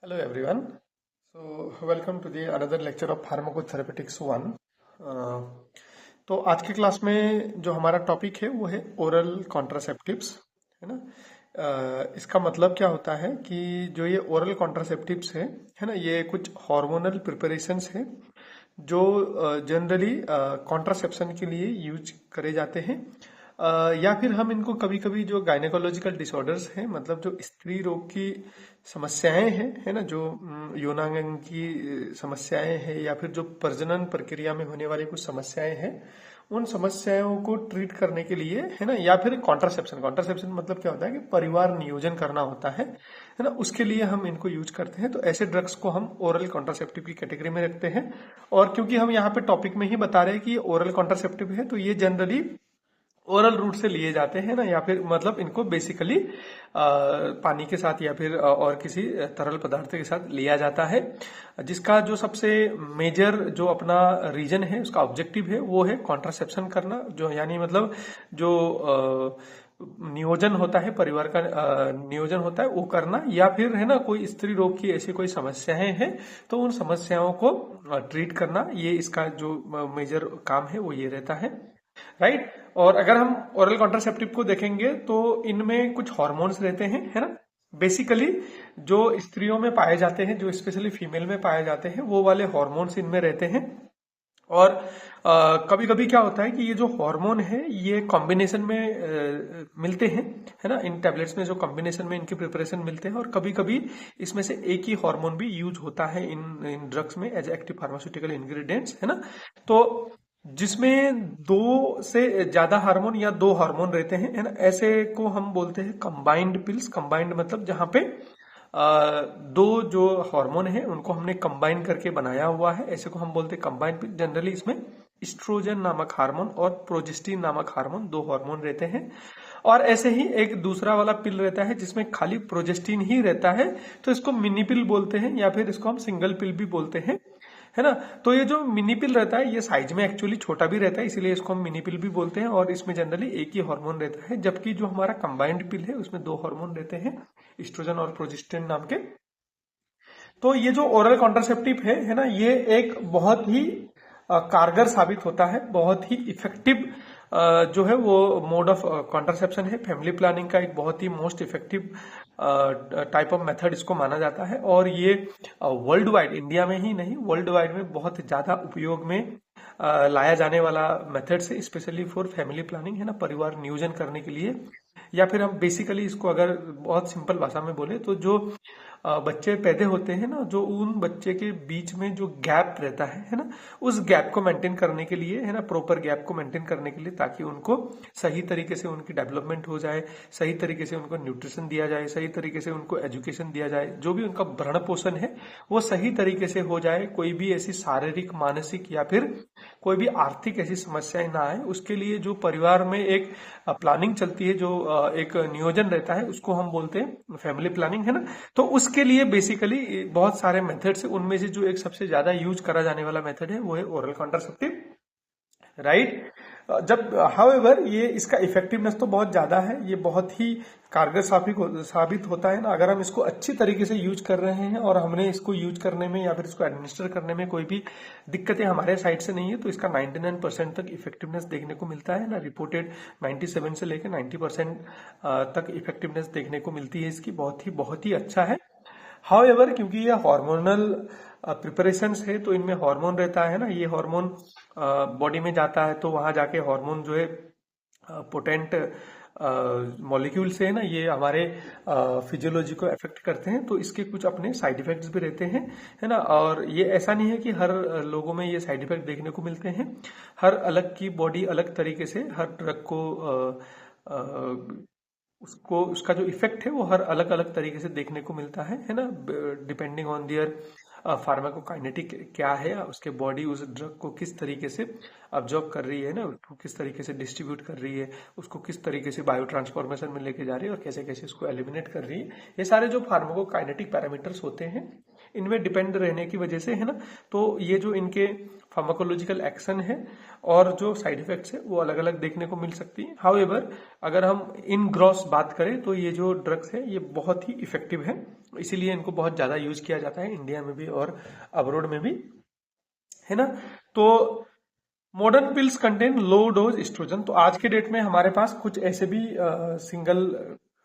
Hello everyone. Welcome to the another lecture of Pharmacotherapeutics 1. Uh, तो आज की class में जो हमारा टॉपिक है वो है ओरल कॉन्ट्रासेप्टिव्स, है ना। इसका मतलब क्या होता है कि जो ये ओरल कॉन्ट्रासेप्टिव्स है ना, ये कुछ हार्मोनल प्रिपरेशंस है जो जनरली कॉन्ट्रासेप्शन के लिए यूज करे जाते हैं। या फिर हम इनको कभी कभी जो गायनेकोलॉजिकल डिसऑर्डर्स हैं, मतलब जो स्त्री रोग की समस्याएं हैं, है ना, जो यौनांग की समस्याएं हैं या फिर जो प्रजनन प्रक्रिया में होने वाली कुछ समस्याएं हैं, उन समस्याओं को ट्रीट करने के लिए, है ना, या फिर कॉन्ट्रासेप्शन कॉन्ट्रासेप्शन मतलब क्या होता है कि परिवार नियोजन करना होता है ना, उसके लिए हम इनको यूज करते हैं। तो ऐसे ड्रग्स को हम ओरल कॉन्ट्रासेप्टिव की कैटेगरी में रखते हैं। और क्योंकि हम यहाँ पे टॉपिक में ही बता रहे हैं कि ये ओरल कॉन्ट्रासेप्टिव है, तो ये जनरली ओरल रूट से लिए जाते हैं ना, या फिर मतलब इनको बेसिकली पानी के साथ या फिर और किसी तरल पदार्थ के साथ लिया जाता है। जिसका जो सबसे मेजर जो अपना रीजन है, उसका ऑब्जेक्टिव है, वो है कॉन्ट्रासेप्शन करना, जो यानी मतलब जो नियोजन होता है, परिवार का नियोजन होता है वो करना, या फिर है ना कोई स्त्री रोग की ऐसी कोई समस्याएं हैं तो उन समस्याओं को ट्रीट करना, ये इसका जो मेजर काम है वो ये रहता है, राइट। और अगर हम ओरल कॉन्ट्रासेप्टिव को देखेंगे तो इनमें कुछ हॉर्मोन्स रहते हैं, है ना। बेसिकली जो स्त्रियों में पाए जाते हैं, जो स्पेशली फीमेल में पाए जाते हैं, वो वाले हॉर्मोन्स इनमें रहते हैं। और कभी कभी क्या होता है कि ये जो हार्मोन है ये कॉम्बिनेशन में मिलते हैं, है ना। इन टैबलेट्स में जो कॉम्बिनेशन में इनके प्रिपरेशन मिलते हैं, और कभी कभी इसमें से एक ही हार्मोन भी यूज होता है इन इन ड्रग्स में एज एक्टिव फार्मास्यूटिकल इंग्रेडिएंट्स, है ना। तो जिसमें दो से ज्यादा हार्मोन या दो हार्मोन रहते हैं, है ना, ऐसे को हम बोलते हैं कंबाइंड पिल्स। कंबाइंड मतलब जहां पे दो जो हार्मोन है उनको हमने कंबाइन करके बनाया हुआ है, ऐसे को हम बोलते हैं कंबाइंड पिल। जनरली इसमें इस्ट्रोजन नामक हार्मोन और प्रोजेस्टिन नामक हार्मोन, दो हार्मोन रहते हैं। और ऐसे ही एक दूसरा वाला पिल रहता है जिसमें खाली प्रोजेस्टिन ही रहता है, तो इसको मिनी पिल बोलते हैं, या फिर इसको हम सिंगल पिल भी बोलते हैं, है ना। तो ये जो मिनी पिल रहता है ये साइज में एक्चुअली छोटा भी रहता है, इसीलिए इसको हम मिनी पिल भी बोलते हैं। और इसमें जनरली एक ही हार्मोन रहता है, जबकि जो हमारा कंबाइंड पिल है उसमें दो हार्मोन रहते हैं, इस्ट्रोजन और प्रोजेस्टेरोन नाम के। तो ये जो ओरल कॉन्ट्रासेप्टिव है ना, ये एक बहुत ही कारगर साबित होता है, बहुत ही इफेक्टिव जो है वो मोड ऑफ कॉन्ट्रासेप्शन है। फैमिली प्लानिंग का एक बहुत ही most effective type of method इसको माना जाता है। और ये वर्ल्ड वाइड, इंडिया में ही नहीं वर्ल्ड वाइड में बहुत ज्यादा उपयोग में लाया जाने वाला मेथड से, स्पेशली फॉर फैमिली प्लानिंग, है ना, परिवार नियोजन करने के लिए। या फिर हम बेसिकली इसको अगर बहुत सिंपल भाषा में बोले तो जो बच्चे पैदा होते हैं ना, जो उन बच्चे के बीच में जो गैप रहता है ना, उस गैप को मेंटेन करने के लिए, है ना, प्रॉपर गैप को मेंटेन करने के लिए, ताकि उनको सही तरीके से उनकी डेवलपमेंट हो जाए, सही तरीके से उनको न्यूट्रिशन दिया जाए, सही तरीके से उनको एजुकेशन दिया जाए, जो भी उनका भरण पोषण है वो सही तरीके से हो जाए, कोई भी ऐसी शारीरिक, मानसिक या फिर कोई भी आर्थिक ऐसी समस्याएं ना आए, उसके लिए जो परिवार में एक प्लानिंग चलती है, जो एक नियोजन रहता है, उसको हम बोलते हैं फैमिली प्लानिंग, है ना। तो उसके लिए बेसिकली बहुत सारे मेथड्स है, उनमें से जो एक सबसे ज्यादा यूज करा जाने वाला मेथड है वो है ओरल कॉन्ट्रासेप्टिव, राइट। जब हाउएवर ये इसका इफेक्टिवनेस तो बहुत ज्यादा है, ये बहुत ही कारगर साबित होता है ना, अगर हम इसको अच्छी तरीके से यूज कर रहे हैं और हमने इसको यूज करने में या फिर इसको एडमिनिस्टर करने में कोई भी दिक्कतें हमारे साइड से नहीं है, तो इसका 99% तक इफेक्टिवनेस देखने को मिलता है ना। रिपोर्टेड 97 से लेकर 90% तक इफेक्टिवनेस देखने को मिलती है इसकी, बहुत ही अच्छा है। हाउएवर क्योंकि ये हार्मोनल प्रिपरेशंस है, तो इनमें हार्मोन रहता है ना, ये हार्मोन बॉडी में जाता है, तो वहां जाके हार्मोन जो है पोटेंट मॉलिक्यूल से, है ना, ये हमारे फिजियोलॉजी को अफेक्ट करते हैं, तो इसके कुछ अपने साइड इफेक्ट्स भी रहते हैं, है ना। और ये ऐसा नहीं है कि हर लोगों में ये साइड इफेक्ट देखने को मिलते हैं, हर अलग की बॉडी अलग तरीके से हर ड्रग को उसको उसका जो इफेक्ट है वो हर अलग अलग तरीके से देखने को मिलता है ना, डिपेंडिंग ऑन दियर फार्माकोकाइनेटिक क्या है, उसके बॉडी उस ड्रग को किस तरीके से अब्जॉर्ब कर रही है ना, उसको किस तरीके से डिस्ट्रीब्यूट कर रही है, उसको किस तरीके से बायो ट्रांसफॉर्मेशन में लेके जा रही है, और कैसे कैसे उसको एलिमिनेट कर रही है। ये सारे जो फार्माकोकाइनेटिक पैरामीटर्स होते हैं इनमें डिपेंड रहने की वजह से, है ना, तो ये जो इनके फार्माकोलॉजिकल एक्शन है और जो साइड इफेक्ट्स है वो अलग अलग देखने को मिल सकती है। हाउएवर अगर हम इन ग्रॉस बात करें तो ये जो ड्रग्स है ये बहुत ही इफेक्टिव है, इसीलिए इनको बहुत ज्यादा यूज किया जाता है इंडिया में भी और अब्रोड में भी, है ना। तो modern pills contain low dose estrogen. तो आज के डेट में हमारे पास कुछ ऐसे भी सिंगल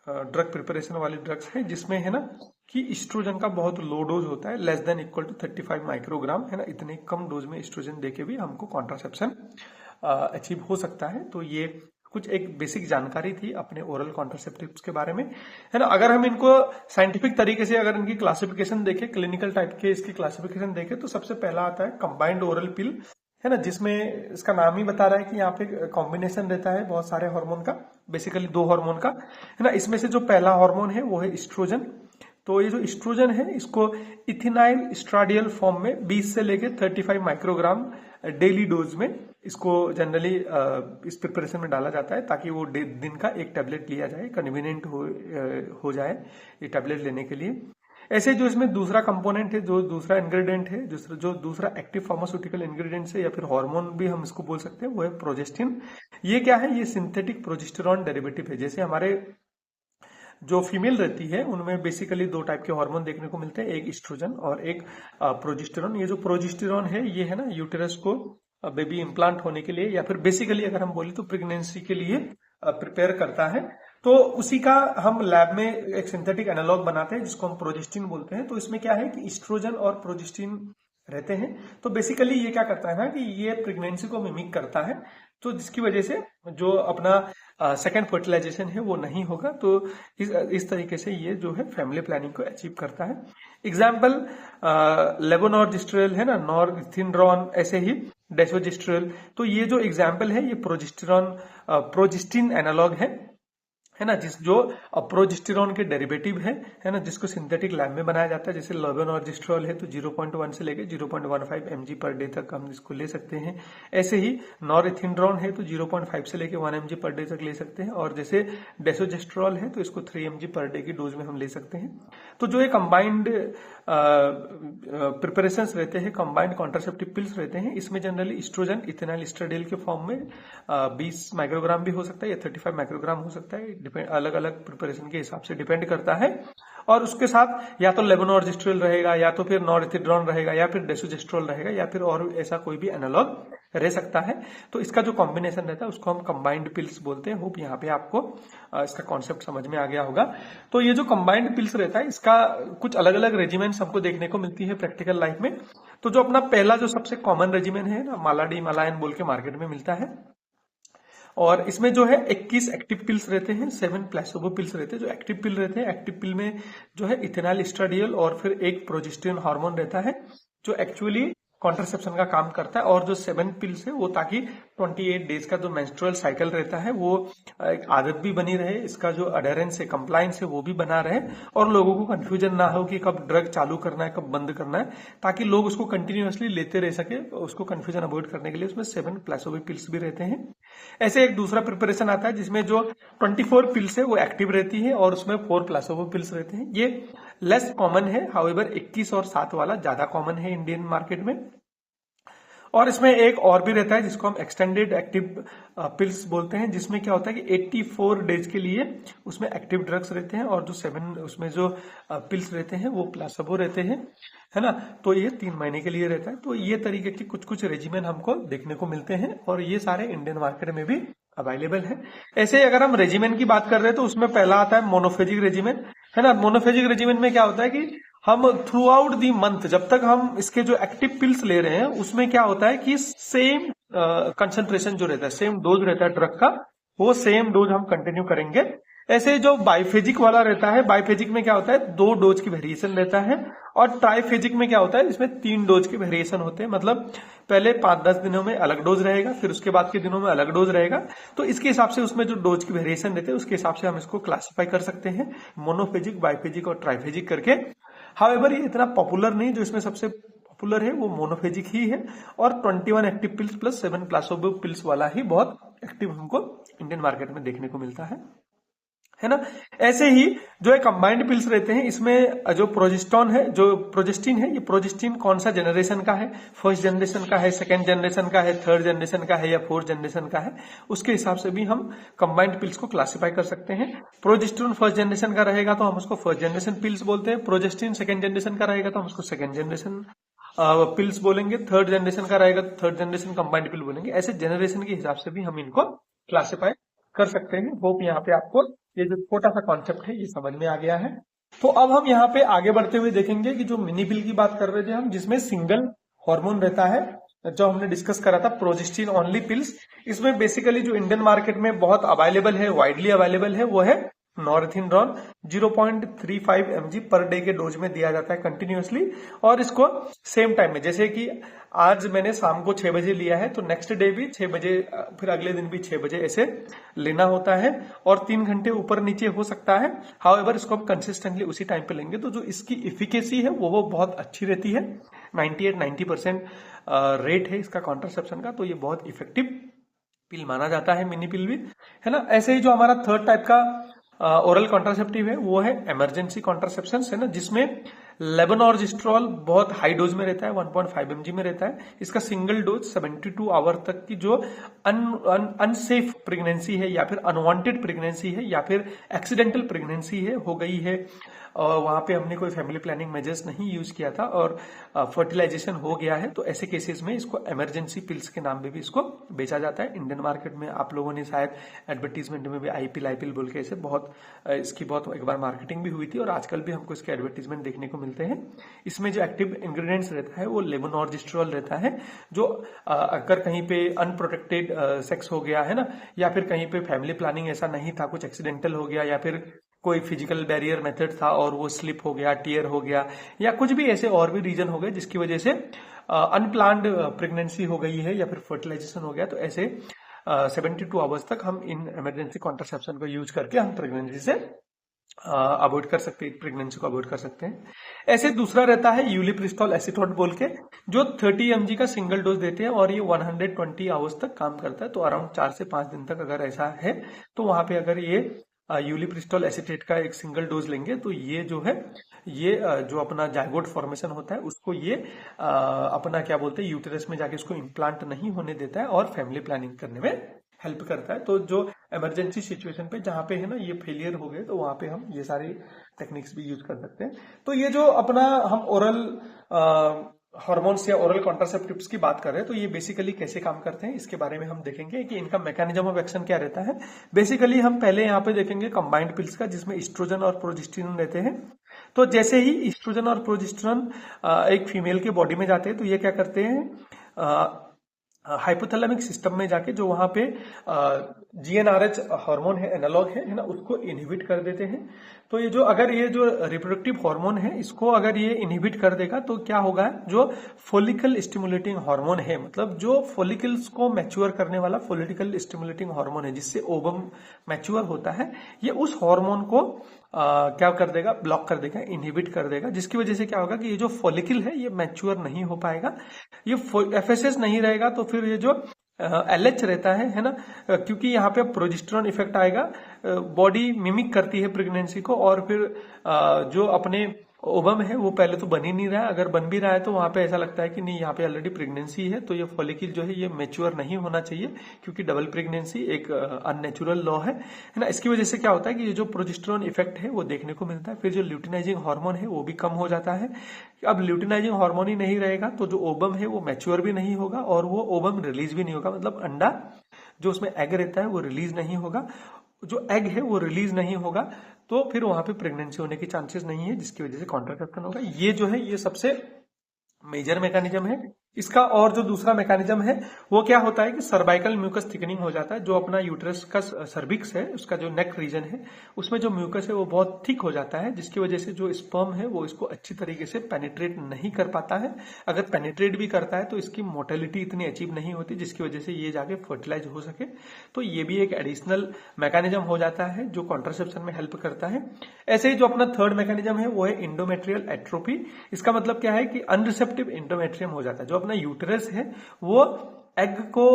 ड्रग प्रिपरेशन वाली ड्रग्स है जिसमें, है ना, कि एस्ट्रोजन का बहुत लो डोज होता है, less than equal to 35 microgram, है ना। इतने कम डोज में एस्ट्रोजन देके भी हमको कॉन्ट्रासेप्शन अचीव हो सकता है। तो ये कुछ एक बेसिक जानकारी थी अपने ओरल कॉन्ट्रासेप्टिव्स के बारे में, है ना। अगर हम इनको साइंटिफिक तरीके से अगर इनकी क्लासिफिकेशन देखें, क्लिनिकल टाइप के इसकी क्लासिफिकेशन देखें, तो सबसे पहला आता है कंबाइंड ओरल पिल, है ना, जिसमें इसका नाम ही बता रहा है कि यहाँ पे कॉम्बिनेशन रहता है बहुत सारे हार्मोन का, बेसिकली 2 हार्मोन का, है ना। इसमें से जो पहला हार्मोन है वो है एस्ट्रोजन। तो ये जो एस्ट्रोजन है इसको इथिनाइल एस्ट्राडियल फॉर्म में 20 से लेके 35 माइक्रोग्राम डेली डोज में इसको जनरली इस प्रिपरेशन में डाला जाता है, ताकि वो दिन का एक टैबलेट लिया जाए, कन्वीनियंट हो जाए ये टैबलेट लेने के लिए। ऐसे जो इसमें दूसरा कंपोनेंट है, जो दूसरा इंग्रेडिएंट है, जो दूसरा एक्टिव फार्मास्यूटिकल इंग्रेडिएंट है या फिर हार्मोन भी हम इसको बोल सकते हैं, वो है प्रोजेस्टिन। ये क्या है? ये सिंथेटिक प्रोजेस्टेरॉन डेरिवेटिव है। जैसे हमारे जो फीमेल रहती है उनमें बेसिकली 2 टाइप के हार्मोन देखने को मिलते हैं, एक एस्ट्रोजन और एक प्रोजेस्टेरॉन। ये जो प्रोजेस्टेरॉन है ये, है ना, यूटेरस को बेबी इम्प्लांट होने के लिए या फिर बेसिकली अगर हम बोले तो प्रेगनेंसी के लिए प्रिपेयर करता है। तो उसी का हम लैब में एक सिंथेटिक एनालॉग बनाते हैं जिसको हम प्रोजेस्टिन बोलते हैं। तो इसमें क्या है कि एस्ट्रोजन और प्रोजेस्टिन रहते हैं। तो बेसिकली ये क्या करता है ना कि ये प्रेगनेंसी को मिमिक करता है, तो जिसकी वजह से जो अपना सेकेंड फर्टिलाइजेशन है वो नहीं होगा। तो इस तरीके से ये जो है फैमिली प्लानिंग को अचीव करता है। एग्जाम्पल लेवोनॉर्जिस्ट्रेल है ना, नॉर्थिंड्रॉन, ऐसे ही डेसोजिस्ट्रेल। तो ये जो एग्जाम्पल है ये प्रोजेस्टिन एनालॉग है ना, जो प्रोजेस्टेरॉन के डेरिवेटिव है ना, जिसको सिंथेटिक लैब में बनाया जाता है। जैसे लेवोनॉर्जिस्ट्रेल है तो 0.1 से लेके 0.15 mg पर डे तक हम इसको ले सकते हैं। ऐसे ही नॉरएथिंड्रोन है तो 0.5 से लेके 1 mg पर डे तक ले सकते हैं। और जैसे डेसोजेस्ट्रॉल है तो इसको 3 mg पर डे की डोज में हम ले सकते हैं। तो जो ये कंबाइंड प्रिपरेशंस रहते हैं, कंबाइंड कॉन्ट्रासेप्टिव पिल्स रहते हैं, इसमें जनरली एस्ट्रोजन इथेनॉल एस्ट्राडिल के फॉर्म में 20 माइक्रोग्राम भी हो सकता है या 35 माइक्रोग्राम हो सकता है, अलग अलग प्रिपरेशन के हिसाब से डिपेंड करता है। और उसके साथ या तो लेवोनॉर्जिस्ट्रेल रहेगा या तो फिर नॉरएथिंड्रोन रहेगा या फिर डेसोजेस्ट्रोल रहेगा या फिर और ऐसा कोई भी एनालॉग रह सकता है। तो इसका जो कॉम्बिनेशन रहता है उसको हम कंबाइंड पिल्स बोलते हैं। होप यहाँ पे आपको इसका कॉन्सेप्ट समझ में आ गया होगा। तो ये जो कंबाइंड पिल्स रहता है इसका कुछ अलग अलग रेजिमेंट्स हमको देखने को मिलती है प्रैक्टिकल लाइफ में। तो जो अपना पहला जो सबसे कॉमन रेजिमेंट है ना, मालाडी मालायन बोल के मार्केट में मिलता है, और इसमें जो है 21 एक्टिव पिल्स रहते हैं, 7 प्लेसोबो पिल्स रहते हैं। जो एक्टिव पिल रहते हैं, एक्टिव पिल में जो है इथेनॉल एस्ट्राडियल और फिर एक प्रोजेस्टेरॉन हार्मोन रहता है जो एक्चुअली कॉन्ट्रासेप्शन का काम करता है। और जो 7 पिल्स है वो ताकि 28 डेज का जो मेंस्ट्रुअल साइकिल रहता है वो एक आदत भी बनी रहे, इसका जो अडेरेंस है, कंप्लायंस है वो भी बना रहे, और लोगों को कंफ्यूजन ना हो कि कब ड्रग चालू करना है कब बंद करना है, ताकि लोग उसको कंटिन्यूअसली लेते रह सके। उसको कंफ्यूजन अवॉइड करने के लिए उसमें 7 प्लेसोबो पिल्स भी रहते हैं। ऐसे एक दूसरा प्रिपरेशन आता है जिसमें जो 24 पिल्स है वो एक्टिव रहती है और उसमें 4 प्लेसोबो पिल्स रहते हैं। ये लेस कॉमन है, हाउएवर 21 और 7 वाला ज्यादा कॉमन है इंडियन मार्केट में। और इसमें एक और भी रहता है जिसको हम एक्सटेंडेड एक्टिव पिल्स बोलते हैं, जिसमें क्या होता है कि 84 डेज के लिए उसमें एक्टिव ड्रग्स रहते हैं और जो 7 उसमें जो पिल्स रहते हैं वो प्लेसोबो रहते हैं, है ना। तो ये 3 महीने के लिए रहता है। तो ये तरीके के कुछ कुछ रेजिमेंट हमको देखने को मिलते हैं और ये सारे इंडियन मार्केट में भी अवेलेबल है। ऐसे अगर हम रेजिमेंट की बात कर रहे हैं तो उसमें पहला आता है मोनोफेजिक रेजिमेंट, है ना। मोनोफेजिक रेजिमेंट में क्या होता है कि हम थ्रू आउट दी मंथ जब तक हम इसके जो एक्टिव पिल्स ले रहे हैं उसमें क्या होता है कि सेम कंसंट्रेशन जो रहता है, सेम डोज रहता है ड्रग का, वो सेम डोज हम कंटिन्यू करेंगे। ऐसे जो बाइफेजिक वाला रहता है, बाइफेजिक में क्या होता है 2 डोज की वेरिएशन रहता है, और ट्राइफेजिक में क्या होता है इसमें 3 डोज के वेरिएशन होते हैं। मतलब पहले 5-10 दिनों में अलग डोज रहेगा, फिर उसके बाद के दिनों में अलग डोज रहेगा। तो इसके हिसाब से उसमें जो डोज की वेरिएशन रहते हैं उसके हिसाब से हम इसको क्लासिफाई कर सकते हैं, मोनोफेजिक, बाइफेजिक और ट्राइफेजिक करके। हाउएवर ये इतना पॉपुलर नहीं, जो इसमें सबसे पॉपुलर है वो मोनोफेजिक ही है, और 21 एक्टिव पिल्स प्लस 7 प्लेसोबो पिल्स वाला ही बहुत एक्टिव हमको इंडियन मार्केट में देखने को मिलता है है ना। ऐसे ही जो है कंबाइंड पिल्स रहते हैं, इसमें जो प्रोजेस्टोन है, जो प्रोजेस्टिन है, ये प्रोजेस्टिन कौन सा जनरेशन का है, फर्स्ट जनरेशन का है, सेकंड जनरेशन का है, थर्ड जनरेशन का है या फोर्थ जनरेशन का है, उसके हिसाब से भी हम कंबाइंड पिल्स को क्लासिफाई कर सकते हैं। प्रोजेस्टेरोन फर्स्ट जनरेशन का रहेगा तो हम उसको फर्स्ट जनरेशन पिल्स बोलते हैं, प्रोजेस्टिन सेकंड जनरेशन का रहेगा तो हम उसको सेकंड जनरेशन पिल्स बोलेंगे, थर्ड जनरेशन का रहेगा तो थर्ड जनरेशन कंबाइंड पिल बोलेंगे। ऐसे जनरेशन के हिसाब से भी हम इनको क्लासिफाई कर सकते हैं। होप यहाँ पे आपको ये जो छोटा सा कॉन्सेप्ट है ये समझ में आ गया है। तो अब हम यहाँ पे आगे बढ़ते हुए देखेंगे कि जो मिनी पिल की बात कर रहे थे हम, जिसमें सिंगल हार्मोन रहता है, जो हमने डिस्कस करा था प्रोजेस्टिन ओनली पिल्स, इसमें बेसिकली जो इंडियन मार्केट में बहुत अवेलेबल है, वाइडली अवेलेबल है, वो है नॉर्थिनड्रॉन। 0.35 mg पर डे के डोज में दिया जाता है कंटिन्यूअसली, और इसको सेम टाइम में, जैसे कि आज मैंने शाम को 6 बजे लिया है तो नेक्स्ट डे भी 6 बजे, फिर अगले दिन भी 6 बजे ऐसे लेना होता है, और 3 घंटे ऊपर नीचे हो सकता है। हाउएवर इसको हम कंसिस्टेंटली उसी टाइम पे लेंगे तो जो इसकी इफिकेसी है वो बहुत अच्छी रहती है। 98-90% रेट है इसका कॉन्ट्रासेप्शन का, तो ये बहुत इफेक्टिव पिल माना जाता है मिनी पिल भी, है ना। ऐसे ही जो हमारा थर्ड टाइप का ओरल कॉन्ट्रासेप्टिव है वो है इमरजेंसी कॉन्ट्रासेप्शन, है ना, जिसमें लेबोनॉर्जिस्ट्रॉल बहुत हाई डोज में रहता है, 1.5 mg में रहता है। इसका सिंगल डोज 72 आवर तक की जो अनसेफ प्रेगनेंसी है या फिर अनवांटेड प्रेगनेंसी है या फिर एक्सीडेंटल प्रेगनेंसी है हो गई है, और वहां पे हमने कोई फैमिली प्लानिंग मेजर्स नहीं यूज किया था और फर्टिलाइजेशन हो गया है, तो ऐसे केसेस में इसको इमरजेंसी पिल्स के नाम में भी इसको बेचा जाता है। इंडियन मार्केट में आप लोगों ने शायद एडवर्टीजमेंट में भी आईपिल बोल के ऐसे बहुत इसकी बहुत एक बार मार्केटिंग भी हुई थी, और आजकल भी हमको इसके एडवर्टीजमेंट देखने को मिलते हैं। इसमें जो एक्टिव इंग्रेडिएंट्स रहता है वो लेवोनॉर्जिस्ट्रॉल रहता है, जो अगर कहीं पे अनप्रोटेक्टेड सेक्स हो गया है ना, या फिर कहीं पे फैमिली प्लानिंग ऐसा नहीं था, कुछ एक्सीडेंटल हो गया, या फिर कोई फिजिकल बैरियर मेथड था और वो स्लिप हो गया, टियर हो गया, या कुछ भी ऐसे और भी रीजन हो गए जिसकी वजह से अनप्लान्ड प्रेगनेंसी हो गई है या फिर फर्टिलाइजेशन हो गया, तो ऐसे 72 आवर्स तक हम इन इमरजेंसी कॉन्ट्रासेप्शन को यूज करके हम प्रेगनेंसी से अवॉइड कर सकते हैं, प्रेगनेंसी को अवॉइड कर सकते हैं। ऐसे दूसरा रहता है यूलिप्रिस्टॉल एसीटोन बोल के, जो 30 mg का सिंगल डोज देते हैं और ये 120 आवर्स तक काम करता है। तो अराउंड 4 से 5 दिन तक अगर ऐसा है तो वहां पे अगर ये यूलिप्रिस्टॉल एसीटेट का एक सिंगल डोज लेंगे तो ये जो है ये जो अपना जाइगोट फॉर्मेशन होता है उसको ये अपना क्या बोलते हैं यूटेरस में जाके इसको इम्प्लांट नहीं होने देता है और फैमिली प्लानिंग करने में हेल्प करता है। तो जो इमरजेंसी सिचुएशन पे जहां पे है ना ये फेलियर हो गए तो वहां पे हम ये सारी टेक्निक्स भी यूज कर सकते हैं। तो ये जो अपना हम ओरल हार्मोन्स या ओरल कॉन्ट्रासेप्टिव्स की बात कर रहे हैं तो ये बेसिकली कैसे काम करते हैं इसके बारे में हम देखेंगे कि इनका मैकेनिज्म ऑफ एक्शन क्या रहता है। बेसिकली हम पहले यहाँ पे देखेंगे कंबाइंड पिल्स का, जिसमें ईस्ट्रोजन और प्रोजेस्टेरोन रहते हैं। तो जैसे ही ईस्ट्रोजन और प्रोजेस्टेरोन एक फीमेल के बॉडी में जाते हैं तो ये क्या करते हैं, हाइपोथैलेमिक सिस्टम में जाके जो वहां पे जीएनआरएच हार्मोन है, एनालॉग है ना, उसको इनहिबिट कर देते हैं। तो ये जो अगर ये जो रिप्रोडक्टिव हार्मोन है इसको अगर ये इनहिबिट कर देगा तो क्या होगा, जो फोलिकल स्टिमुलेटिंग हार्मोन है, मतलब जो फोलिकल्स को मैच्योर करने वाला फोलिकल स्टिमुलेटिंग हार्मोन है जिससे ओवम मैच्योर होता है, ये उस हार्मोन को क्या कर देगा, ब्लॉक कर देगा, इनहिबिट कर देगा, जिसकी वजह से क्या होगा कि ये जो फॉलिकल है ये मैच्योर नहीं हो पाएगा, ये एफएसएस नहीं रहेगा। तो फिर ये जो एलएच रहता है ना, क्योंकि यहाँ पे प्रोजेस्टेरोन इफेक्ट आएगा, बॉडी मिमिक करती है प्रेगनेंसी को, और फिर जो अपने ओवम है वो पहले तो बन ही नहीं रहा है, अगर बन भी रहा है तो वहां पे ऐसा लगता है कि नहीं यहाँ पे ऑलरेडी प्रेगनेंसी है, तो ये फॉलिकल जो है ये मैच्योर नहीं होना चाहिए, क्योंकि डबल प्रेगनेंसी एक अननेचुरल लॉ है ना। इसकी वजह से क्या होता है कि ये जो प्रोजेस्टेरोन इफेक्ट है वो देखने को मिलता है। फिर जो ल्यूटिनाइजिंग हार्मोन है वो भी कम हो जाता है। अब ल्यूटिनाइजिंग हार्मोन ही नहीं रहेगा तो जो ओवम है वो मैच्योर भी नहीं होगा और वो ओवम रिलीज भी नहीं होगा, मतलब अंडा जो उसमें एग रहता है वो रिलीज नहीं होगा, जो एग है वो रिलीज नहीं होगा, तो फिर वहां पे प्रेगनेंसी होने की चांसेस नहीं है, जिसकी वजह से कॉन्ट्रासेप्शन होगा। ये जो है ये सबसे मेजर मैकेनिज्म है इसका। और जो दूसरा मैकेनिज्म है वो क्या होता है कि सर्वाइकल म्यूकस थिकनिंग हो जाता है। जो अपना यूट्रस का सर्विक्स है उसका जो नेक रीजन है उसमें जो म्यूकस है वो बहुत थिक हो जाता है, जिसकी वजह से जो स्पर्म है वो इसको अच्छी तरीके से पेनिट्रेट नहीं कर पाता है। अगर पेनिट्रेट भी करता है तो इसकी मोर्टेलिटी इतनी अचीव नहीं होती जिसकी वजह से ये जाके फर्टिलाइज हो सके। तो ये भी एक एडिशनल मैकेनिज्म हो जाता है जो कॉन्ट्रासेप्शन में हेल्प करता है। ऐसे ही जो अपना थर्ड मैकेनिज्म है वो है इंडोमेट्रियल एट्रोफी। इसका मतलब क्या है कि अनरिसेप्टिव इंडोमेट्रियम हो जाता है। जो अपना यूटेरस है वो एग को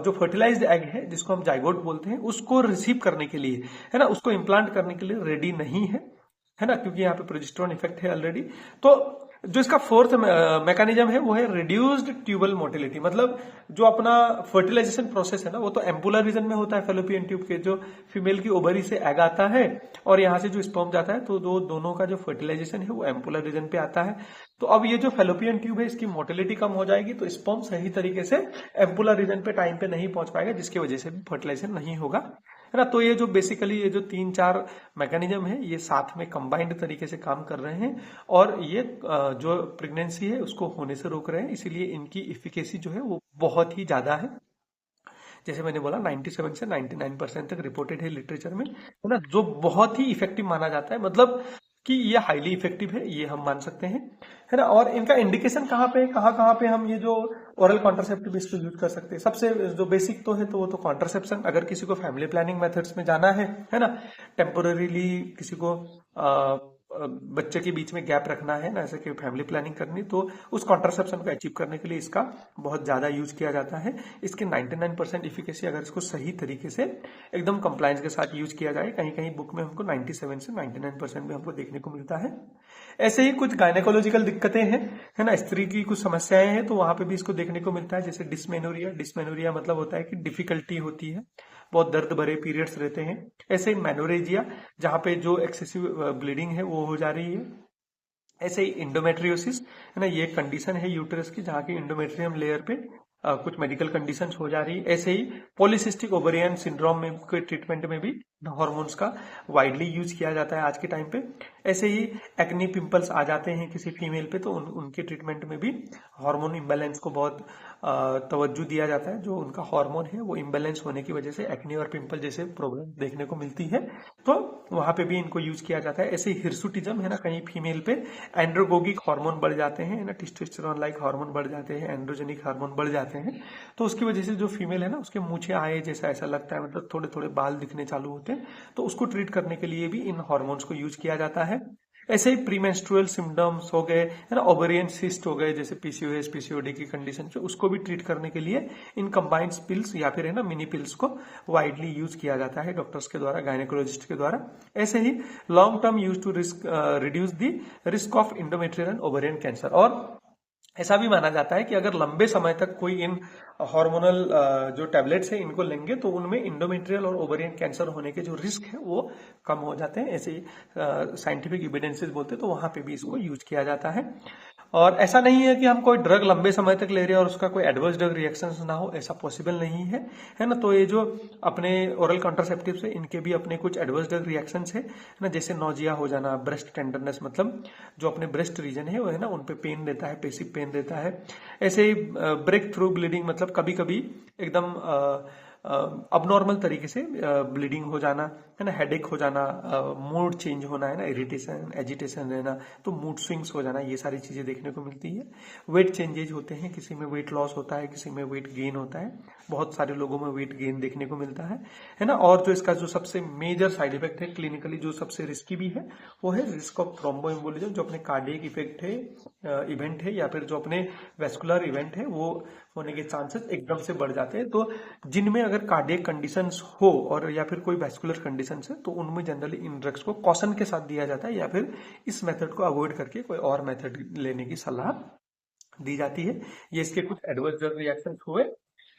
जो फर्टिलाइज्ड एग है जिसको हम जाइगोट बोलते हैं उसको रिसीव करने के लिए, है ना, उसको इम्प्लांट करने के लिए रेडी नहीं है ना, क्योंकि यहाँ पे प्रोजेस्टेरोन इफेक्ट है ऑलरेडी। तो जो इसका फोर्थ मैकेनिज्म है वो है रिड्यूस्ड ट्यूबल मोटिलिटी, मतलब जो अपना फर्टिलाइजेशन प्रोसेस है ना वो तो एम्पुलर रीजन में होता है फैलोपियन ट्यूब के, जो फीमेल की ओवरी से एग आता है और यहाँ से जो स्पर्म जाता है, तो दोनों का जो फर्टिलाइजेशन है वो एम्पुलर रीजन पे आता है। तो अब ये जो फैलोपियन ट्यूब है इसकी मोटिलिटी कम हो जाएगी, तो स्पर्म सही तरीके से एम्पुलर रीजन पे टाइम पे नहीं पहुंच पाएगा, जिसकी वजह से भी फर्टिलाइजेशन नहीं होगा, है ना। तो ये जो बेसिकली ये जो 3-4 मैकेनिज्म है ये साथ में कंबाइंड तरीके से काम कर रहे हैं और ये जो प्रेगनेंसी है उसको होने से रोक रहे हैं, इसीलिए इनकी इफिकेसी जो है वो बहुत ही ज्यादा है। जैसे मैंने बोला 97 से 99% तक रिपोर्टेड है लिटरेचर में, है ना, जो बहुत ही इफेक्टिव माना जाता है, मतलब कि ये हाईली इफेक्टिव है, ये हम मान सकते हैं, है ना। और इनका इंडिकेशन कहाँ पे, कहाँ पे हम ये जो ओरल कॉन्ट्रासेप्टिव इसको यूज कर सकते हैं। सबसे जो बेसिक तो है तो वो तो कॉन्ट्रासेप्शन, अगर किसी को फैमिली प्लानिंग मेथड्स में जाना है ना, टेम्पोररीली किसी को बच्चे के बीच में गैप रखना है ना, ऐसे कि फैमिली प्लानिंग करनी, तो उस कॉन्ट्रासेप्शन को अचीव करने के लिए इसका बहुत ज्यादा यूज किया जाता है। इसके 99% इफिकेसी अगर इसको सही तरीके से एकदम कंप्लायंस के साथ यूज किया जाए, कहीं कहीं बुक में हमको 97 से 99% में हमको देखने को मिलता है। ऐसे ही कुछ गायनेकोलॉजिकल दिक्कतें हैं, है ना, स्त्री की कुछ समस्याएं हैं, तो वहां पे भी इसको देखने को मिलता है, जैसे डिस्मेनोरिया मतलब होता है कि डिफिकल्टी होती है, बहुत दर्द भरे पीरियड्स रहते हैं। ऐसे ही मेनोरेजिया जहाँ पे जो एक्सेसिव ब्लीडिंग है वो हो जा रही है। ऐसे ही इंडोमेट्रियोसिस, है ना, ये कंडीशन है यूटेरस की जहाँ की इंडोमेट्रियम लेयर पे कुछ मेडिकल कंडीशंस हो जा रही है। ऐसे ही पॉलीसिस्टिक ओवेरियन सिंड्रोम में के ट्रीटमेंट में भी हार्मोन्स का वाइडली यूज किया जाता है आज के टाइम पे। ऐसे ही एक्नी पिंपल्स आ जाते हैं किसी फीमेल पे, तो उनके ट्रीटमेंट में भी हार्मोन इम्बैलेंस को बहुत तवज्जो दिया जाता है। जो उनका हार्मोन है वो इम्बैलेंस होने की वजह से एक्नी और पिंपल जैसे प्रॉब्लम देखने को मिलती है, तो वहां पे भी इनको यूज किया जाता है। ऐसे ही हिर्सुटिज्म है ना, कहीं फीमेल पे एंड्रोगोगिक हार्मोन बढ़ जाते हैं ना, टेस्टोस्टेरोन लाइक हार्मोन बढ़ जाते हैं, एंड्रोजेनिक हार्मोन बढ़ जाते हैं, तो उसकी वजह से जो फीमेल है ना उसके मूछे आए जैसा ऐसा लगता है, मतलब थोड़े थोड़े बाल दिखने चालू होते हैं, तो उसको ट्रीट करने के लिए भी इन हार्मोन्स को यूज किया जाता है। ऐसे ही प्रीमेंस्ट्रुअल सिम्टम्स हो गए, है ना, ओवेरियन सिस्ट हो गए, जैसे पीसीओएस पीसीओडी की कंडीशन पे, उसको भी ट्रीट करने के लिए इन कंबाइंड पिल्स या फिर है ना मिनी पिल्स को वाइडली यूज किया जाता है डॉक्टर्स के द्वारा, गायनेकोलॉजिस्ट के द्वारा। ऐसे ही long term use to reduce the risk of endometrial and ovarian cancer. और ऐसा भी माना जाता है कि अगर लंबे समय तक कोई इन हार्मोनल जो टैबलेट्स है इनको लेंगे तो उनमें इंडोमेट्रियल और ओवेरियन कैंसर होने के जो रिस्क है वो कम हो जाते हैं। ऐसे साइंटिफिक एविडेंसेस बोलते हैं, तो वहां पे भी इसको यूज किया जाता है। और ऐसा नहीं है कि हम कोई ड्रग लंबे समय तक ले रहे हैं और उसका कोई एडवर्स ड्रग रिएक्शंस ना हो, ऐसा पॉसिबल नहीं है, है ना। तो ये जो अपने ओरल कॉन्ट्रासेप्टिव्स है इनके भी अपने कुछ एडवर्स ड्रग रिएक्शंस है ना, जैसे नोजिया हो जाना, ब्रेस्ट टेंडरनेस, मतलब जो अपने ब्रेस्ट रीजन है वो है ना उन पे पेन रहता है, पेसिव पेन रहता है। ऐसे ही ब्रेक थ्रू ब्लीडिंग, मतलब कभी कभी एकदम अबनॉर्मल तरीके से ब्लीडिंग हो जाना, है ना, हेडेक हो जाना, मूड चेंज होना, है ना, इरिटेशन एजिटेशन रहना, तो मूड स्विंग्स हो जाना, ये सारी चीजें देखने को मिलती है। वेट चेंजेज होते हैं, किसी में वेट लॉस होता है, किसी में वेट गेन होता है, बहुत सारे लोगों में वेट गेन देखने को मिलता है ना। और जो इसका जो सबसे मेजर साइड इफेक्ट है क्लिनिकली, जो सबसे रिस्की भी है, वो है रिस्क ऑफ थ्रोम्बोएम्बोलिज्म, जो अपने कार्डियक इफेक्ट है, इवेंट है, या फिर जो अपने वेस्कुलर इवेंट है वो होने के चांसेस एकदम से बढ़ जाते हैं। तो जिनमें अगर कार्डियक कंडीशंस हो और या फिर कोई वेस्कुलर कंडीशंस है, तो उनमें जनरली इन ड्रग्स को कॉशन के साथ दिया जाता है, या फिर इस मेथड को अवॉइड करके कोई और मेथड लेने की सलाह दी जाती है। ये इसके कुछ एडवर्स ड्रग रिएक्शंस हुए,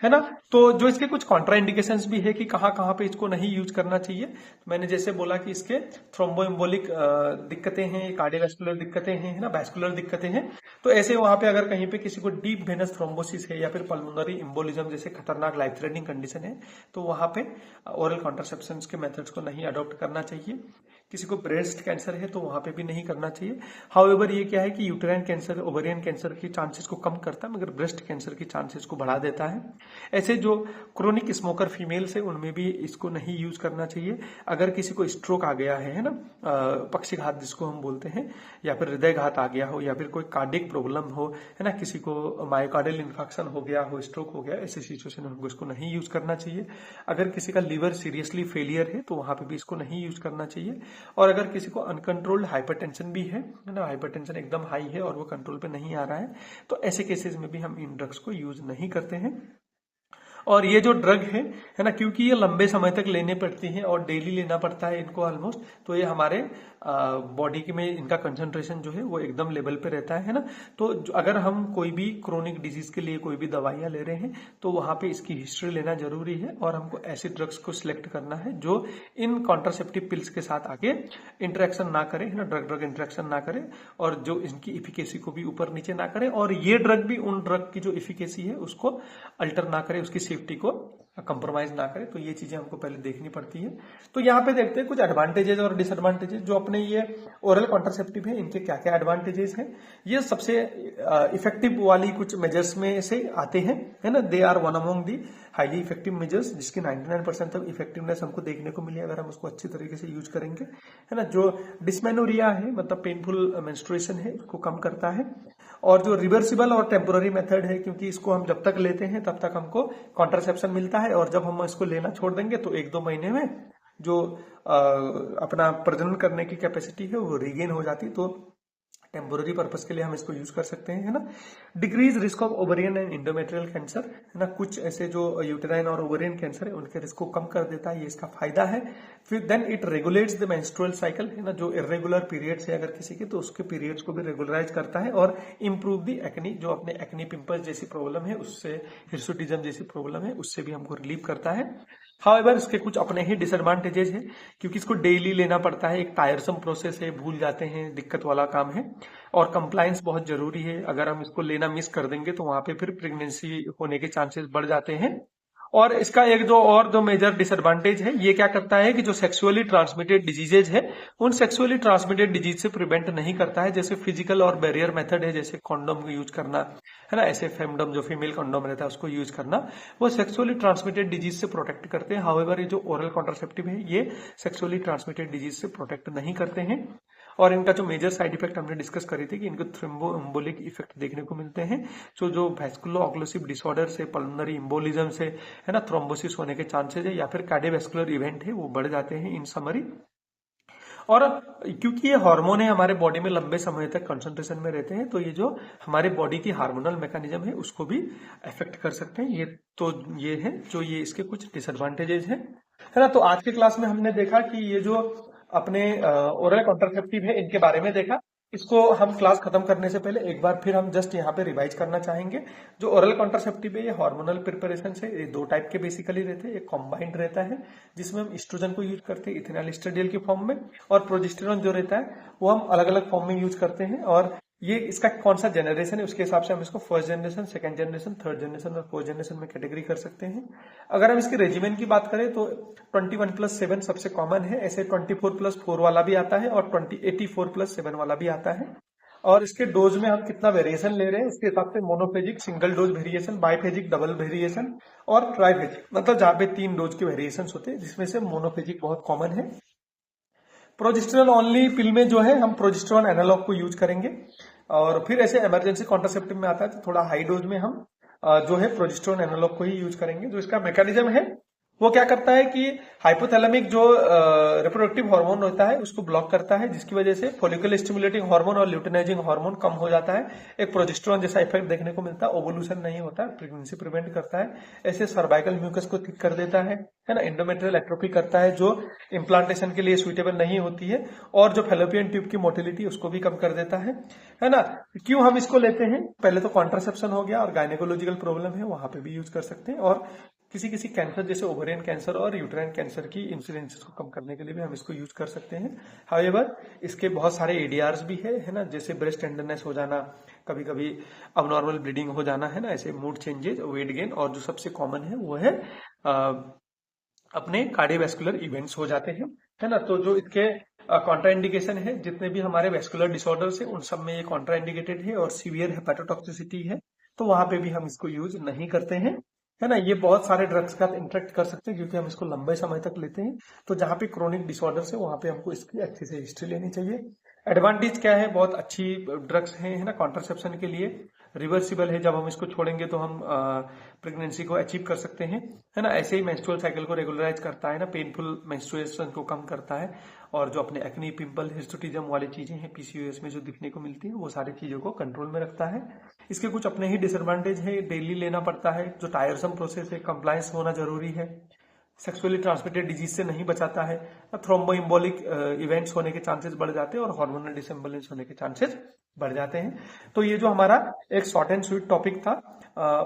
है ना। तो जो इसके कुछ कॉन्ट्रा इंडिकेशंस भी है कि कहाँ कहाँ पे इसको नहीं यूज करना चाहिए। तो मैंने जैसे बोला कि इसके थ्रोम्बोएम्बोलिक दिक्कतें हैं, कार्डियोवैस्कुलर दिक्कतें हैं, है ना, वैस्कुलर दिक्कतें हैं। तो ऐसे वहां पे अगर कहीं पे किसी को डीप वेनस थ्रोम्बोसिस है या फिर पल्मोनरी एम्बोलिज्म जैसे खतरनाक लाइफ थ्रेटनिंग कंडीशन है, तो वहां पे ओरल कॉन्ट्रासेप्शन के मेथड्स को नहीं अडॉप्ट करना चाहिए। किसी को ब्रेस्ट कैंसर है तो वहां पे भी नहीं करना चाहिए। हाउएवर ये क्या है कि यूटेराइन कैंसर, ओवेरियन कैंसर की चांसेस को कम करता है, मगर ब्रेस्ट कैंसर की चांसेस को बढ़ा देता है। ऐसे जो क्रोनिक स्मोकर फीमेल्स है उनमें भी इसको नहीं यूज करना चाहिए। अगर किसी को स्ट्रोक आ गया है ना, पक्षीघात जिसको हम बोलते हैं, या फिर हृदयघात आ गया हो, या फिर कोई कार्डियक प्रॉब्लम हो, है ना, किसी को मायोकार्डियल इन्फेक्शन हो गया हो, स्ट्रोक हो गया, ऐसे सिचुएशन में हमको इसको नहीं यूज करना चाहिए। अगर किसी का लीवर सीरियसली फेलियर है तो वहां पे भी इसको नहीं यूज करना चाहिए। और अगर किसी को अनकंट्रोल्ड हाइपरटेंशन भी है ना, हाइपरटेंशन एकदम हाई है और वो कंट्रोल पे नहीं आ रहा है, तो ऐसे केसेस में भी हम इन ड्रग्स को यूज नहीं करते हैं। और ये जो ड्रग है ना, क्योंकि ये लंबे समय तक लेने पड़ती हैं और डेली लेना पड़ता है इनको ऑलमोस्ट, तो ये हमारे बॉडी में इनका कंसंट्रेशन जो है वो एकदम लेवल पे रहता है ना। तो अगर हम कोई भी क्रोनिक डिजीज के लिए कोई भी दवाइयां ले रहे हैं तो वहां पे इसकी हिस्ट्री लेना जरूरी है और हमको ऐसे ड्रग्स को सिलेक्ट करना है जो इन कॉन्ट्रासेप्टिव पिल्स के साथ आके इंटरेक्शन ना करे, है ना, ड्रग ड्रग इंटरेक्शन ना करे और जो इनकी इफिकेसी को भी ऊपर नीचे ना करे, और ये ड्रग भी उन ड्रग की जो इफिकेसी है उसको अल्टर ना करे, उसकी सेफ्टी को कंप्रोमाइज ना करे। तो ये चीजें हमको पहले देखनी पड़ती है। तो यहाँ पे देखते हैं कुछ एडवांटेजेस और डिसएडवांटेजेस जो अपने ये ओरल कॉन्ट्रासेप्टिव है, इनके क्या क्या एडवांटेजेस हैं। ये सबसे इफेक्टिव वाली कुछ मेजर्स में से आते हैं, है ना। They are one among the highly effective measures जिसकी 99% तक इफेक्टिवनेस हमको देखने को मिली अगर हम उसको अच्छी तरीके से यूज करेंगे, है ना। जो डिस्मेनोरिया है, मतलब पेनफुल मेंस्ट्रुएशन है, उसको कम करता है। और जो रिवर्सिबल और टेम्पोररी मेथड है, क्योंकि इसको हम जब तक लेते हैं तब तक हमको कॉन्ट्रासेप्शन मिलता है और जब हम इसको लेना छोड़ देंगे तो 1-2 महीने में जो अपना प्रजनन करने की कैपेसिटी है वो रिगेन हो जाती है। तो टेम्पोररी पर्पस के लिए हम इसको यूज कर सकते हैं, है ना। Decrease risk of ovarian and endometrial cancer, है ना। कुछ ऐसे जो यूटेराइन और ओवरियन कैंसर है उनके रिस्क को कम कर देता है, ये इसका फायदा है। फिर then it regulates the menstrual cycle, है ना। जो इरेगुलर पीरियड्स है अगर किसी के, तो उसके पीरियड्स को भी रेगुलराइज करता है और इम्प्रूव दी एक्नी, जो अपने एक्नी पिंपल्स जैसी प्रॉब्लम है उससे, हिर्सुटिज्म जैसी प्रॉब्लम है उससे भी हमको रिलीव करता है। हाउएवर इसके कुछ अपने ही डिसएडवांटेजेस है, क्योंकि इसको डेली लेना पड़ता है, एक टायरसम प्रोसेस है, भूल जाते हैं, दिक्कत वाला काम है और कंप्लायंस बहुत जरूरी है। अगर हम इसको लेना मिस कर देंगे तो वहां पे फिर प्रेगनेंसी होने के चांसेस बढ़ जाते हैं। और इसका एक जो मेजर डिसएडवांटेज है, ये क्या करता है कि जो सेक्सुअली ट्रांसमिटेड डिजीजेज है उन सेक्सुअली ट्रांसमिटेड डिजीज से प्रिवेंट नहीं करता है। जैसे फिजिकल और बैरियर मेथड है, जैसे कॉन्डोम यूज करना, है ना, ऐसे फेमडम जो फीमेल कॉन्डोम रहता है उसको यूज करना, वो सेक्सुअली ट्रांसमिटेड डिजीज से प्रोटेक्ट करते हैं। हाउएवर ये जो ओरल कॉन्ट्रासेप्टिव है ये सेक्सुअली ट्रांसमिटेड डिजीज से प्रोटेक्ट नहीं करते हैं। और इनका जो मेजर साइड इफेक्ट हमने डिस्कस करी थी कि इनको थ्रोम्बो एम्बोलिक इफेक्ट देखने को मिलते हैं। सो जो वैस्कुलो ऑक्लूसिव डिसऑर्डर से, पल्मोनरी एम्बोलिज्म से, है ना, थ्रोम्बोसिस होने के चांसेस है या फिर कार्डियोवैस्कुलर इवेंट है वो बढ़ जाते हैं इन समरी। और क्योंकि ये हार्मोन है हमारे बॉडी में लंबे समय तक कंसंट्रेशन में रहते हैं, तो ये जो हमारे बॉडी की हार्मोनल मैकेनिज्म है उसको भी अफेक्ट कर सकते हैं। ये है जो ये इसके कुछ डिसएडवांटेजेस है ना। तो आज के क्लास में हमने देखा कि ये जो अपने ओरल कॉन्ट्रासेप्टिव है इनके बारे में देखा। इसको हम क्लास खत्म करने से पहले एक बार फिर हम जस्ट यहाँ पे रिवाइज करना चाहेंगे। जो ओरल कॉन्ट्रासेप्टिव है ये हार्मोनल प्रिपरेशन से, ये 2 टाइप के बेसिकली रहते हैं। एक कॉम्बाइंड रहता है जिसमें हम एस्ट्रोजन को यूज करते हैं इथेनॉल एस्ट्राडियल के फॉर्म में, और प्रोजेस्टेरॉन जो रहता है वो हम अलग अलग फॉर्म में यूज करते हैं। और ये इसका कौन सा जनरेशन है उसके हिसाब से हम इसको first generation, second generation, third generation और फोर्थ जनरेशन में कैटेगरी कर सकते हैं। अगर हम इसके रेजिमेंट की बात करें तो 21+7 सबसे कॉमन है, ऐसे 24+4 वाला भी आता है और 84+7 वाला भी आता है। और इसके डोज में हम कितना वेरिएशन ले रहे हैं उसके हिसाब से monophasic single dose variation, biphasic double variation और ट्राइफेजिक, मतलब जहां पे 3 डोज के वेरिएशन होते हैं, जिसमें से मोनोफेजिक बहुत कॉमन है। प्रोजेस्टेरॉन ओनली पिल में जो है हम प्रोजेस्टेरॉन एनालॉग को यूज करेंगे। और फिर ऐसे इमरजेंसी कॉन्ट्रासेप्टिव में आता है तो थोड़ा हाई डोज में हम जो है प्रोजेस्टेरॉन एनालॉग को ही यूज करेंगे। जो इसका मैकेनिज्म है वो क्या करता है कि हाइपोथैलेमिक जो रिप्रोडक्टिव हार्मोन होता है उसको ब्लॉक करता है, जिसकी वजह से फॉलिकल स्टिमुलेटिंग हार्मोन और ल्यूटिनाइजिंग हार्मोन कम हो जाता है। एक प्रोजेस्टेरॉन जैसा इफेक्ट देखने को मिलता है, ओवुलेशन नहीं होता, प्रेगनेंसी प्रिवेंट करता है। ऐसे सर्वाइकल म्यूकस को थिक कर देता है ना। एंडोमेट्रियल एट्रोफी करता है जो इम्प्लांटेशन के लिए सुइटेबल नहीं होती है, और जो फैलोपियन ट्यूब की मोटिलिटी उसको भी कम कर देता है ना। क्यों हम इसको लेते हैं? पहले तो कॉन्ट्रासेप्शन हो गया, और गायनेकोलॉजिकल प्रॉब्लम है वहां पे भी यूज कर सकते हैं, और किसी कैंसर जैसे ओवेरियन कैंसर और यूट्राइन कैंसर की इंसिडेंसेस को कम करने के लिए भी हम इसको यूज कर सकते हैं। हाउएवर इसके बहुत सारे एडीआर्स भी है ना, जैसे ब्रेस्ट टेंडरनेस हो जाना, कभी कभी अबनॉर्मल ब्लीडिंग हो जाना, है ना, ऐसे मूड चेंजेस, वेट गेन, और जो सबसे कॉमन है वो है अपने कार्डियोवैस्कुलर इवेंट्स हो जाते हैं, है ना। तो जो इसके कॉन्ट्राइंडिकेशन है, जितने भी हमारे वैस्कुलर डिसऑर्डर्स है उन सब में ये कॉन्ट्राइंडिकेटेड है, और सीवियर हेपेटोटॉक्सिसिटी है तो वहां पे भी हम इसको यूज नहीं करते हैं, है ना। ये बहुत सारे ड्रग्स का इंटरेक्ट कर सकते हैं क्योंकि हम इसको लंबे समय तक लेते हैं। तो जहां पे क्रोनिक डिसऑर्डर्स है वहां पे हमको इसकी अच्छी से हिस्ट्री लेनी चाहिए। एडवांटेज क्या है? बहुत अच्छी ड्रग्स हैं, है ना, कॉन्ट्रासेप्शन के लिए। रिवर्सिबल है, जब हम इसको छोड़ेंगे तो हम प्रेगनेंसी को अचीव कर सकते हैं, है ना। ऐसे ही मेंस्ट्रुअल साइकिल को रेगुलराइज करता है ना, पेनफुल मेंस्ट्रुएशन को कम करता है, और जो अपने एक्ने, पिंपल, हिस्टोटिज्म वाली चीजें हैं पीसीओएस में जो दिखने को मिलती है, वो सारी चीजों को कंट्रोल में रखता है। इसके कुछ अपने ही डिसएडवांटेज है, डेली लेना पड़ता है, जो टायरसम प्रोसेस है, कंप्लायंस होना जरूरी है, सेक्सुअली ट्रांसमिटेड डिजीज से नहीं बचाता है, थ्रोम्बोइम्बोलिक इवेंट्स होने के चांसेस बढ़ जाते हैं और हार्मोनल डिसइम्बेलेंस होने के चांसेस बढ़ जाते हैं। तो ये जो हमारा एक शॉर्ट एंड स्वीट टॉपिक था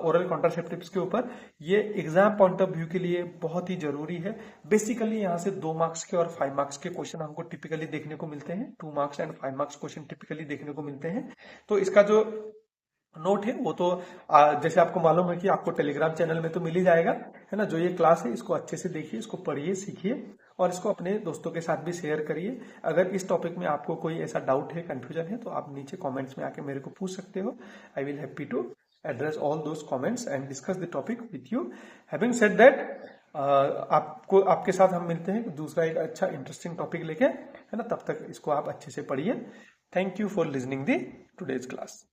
ओरल कॉन्ट्रासेप्टिव्स के ऊपर, ये एग्जाम पॉइंट ऑफ व्यू के लिए बहुत ही जरूरी है। बेसिकली यहाँ से 2 मार्क्स के और 5 मार्क्स के क्वेश्चन हमको टिपिकली देखने को मिलते हैं, 2 marks and 5 marks question typically देखने को मिलते हैं। तो इसका जो नोट है वो तो जैसे आपको मालूम है कि आपको टेलीग्राम चैनल में तो मिल ही जाएगा, है ना। जो ये क्लास है इसको अच्छे से देखिए, इसको पढ़िए, सीखिए और इसको अपने दोस्तों के साथ भी शेयर करिए। अगर इस टॉपिक में आपको कोई ऐसा डाउट है, कंफ्यूजन है, तो आप नीचे कमेंट्स में आके मेरे को पूछ सकते हो। I will happy to address all those comments and discuss the topic with you. Having said that, आपको आपके साथ हम मिलते हैं दूसरा एक अच्छा इंटरेस्टिंग टॉपिक लेके, है ना। तब तक इसको आप अच्छे से पढ़िए। Thank you for listening the today's class.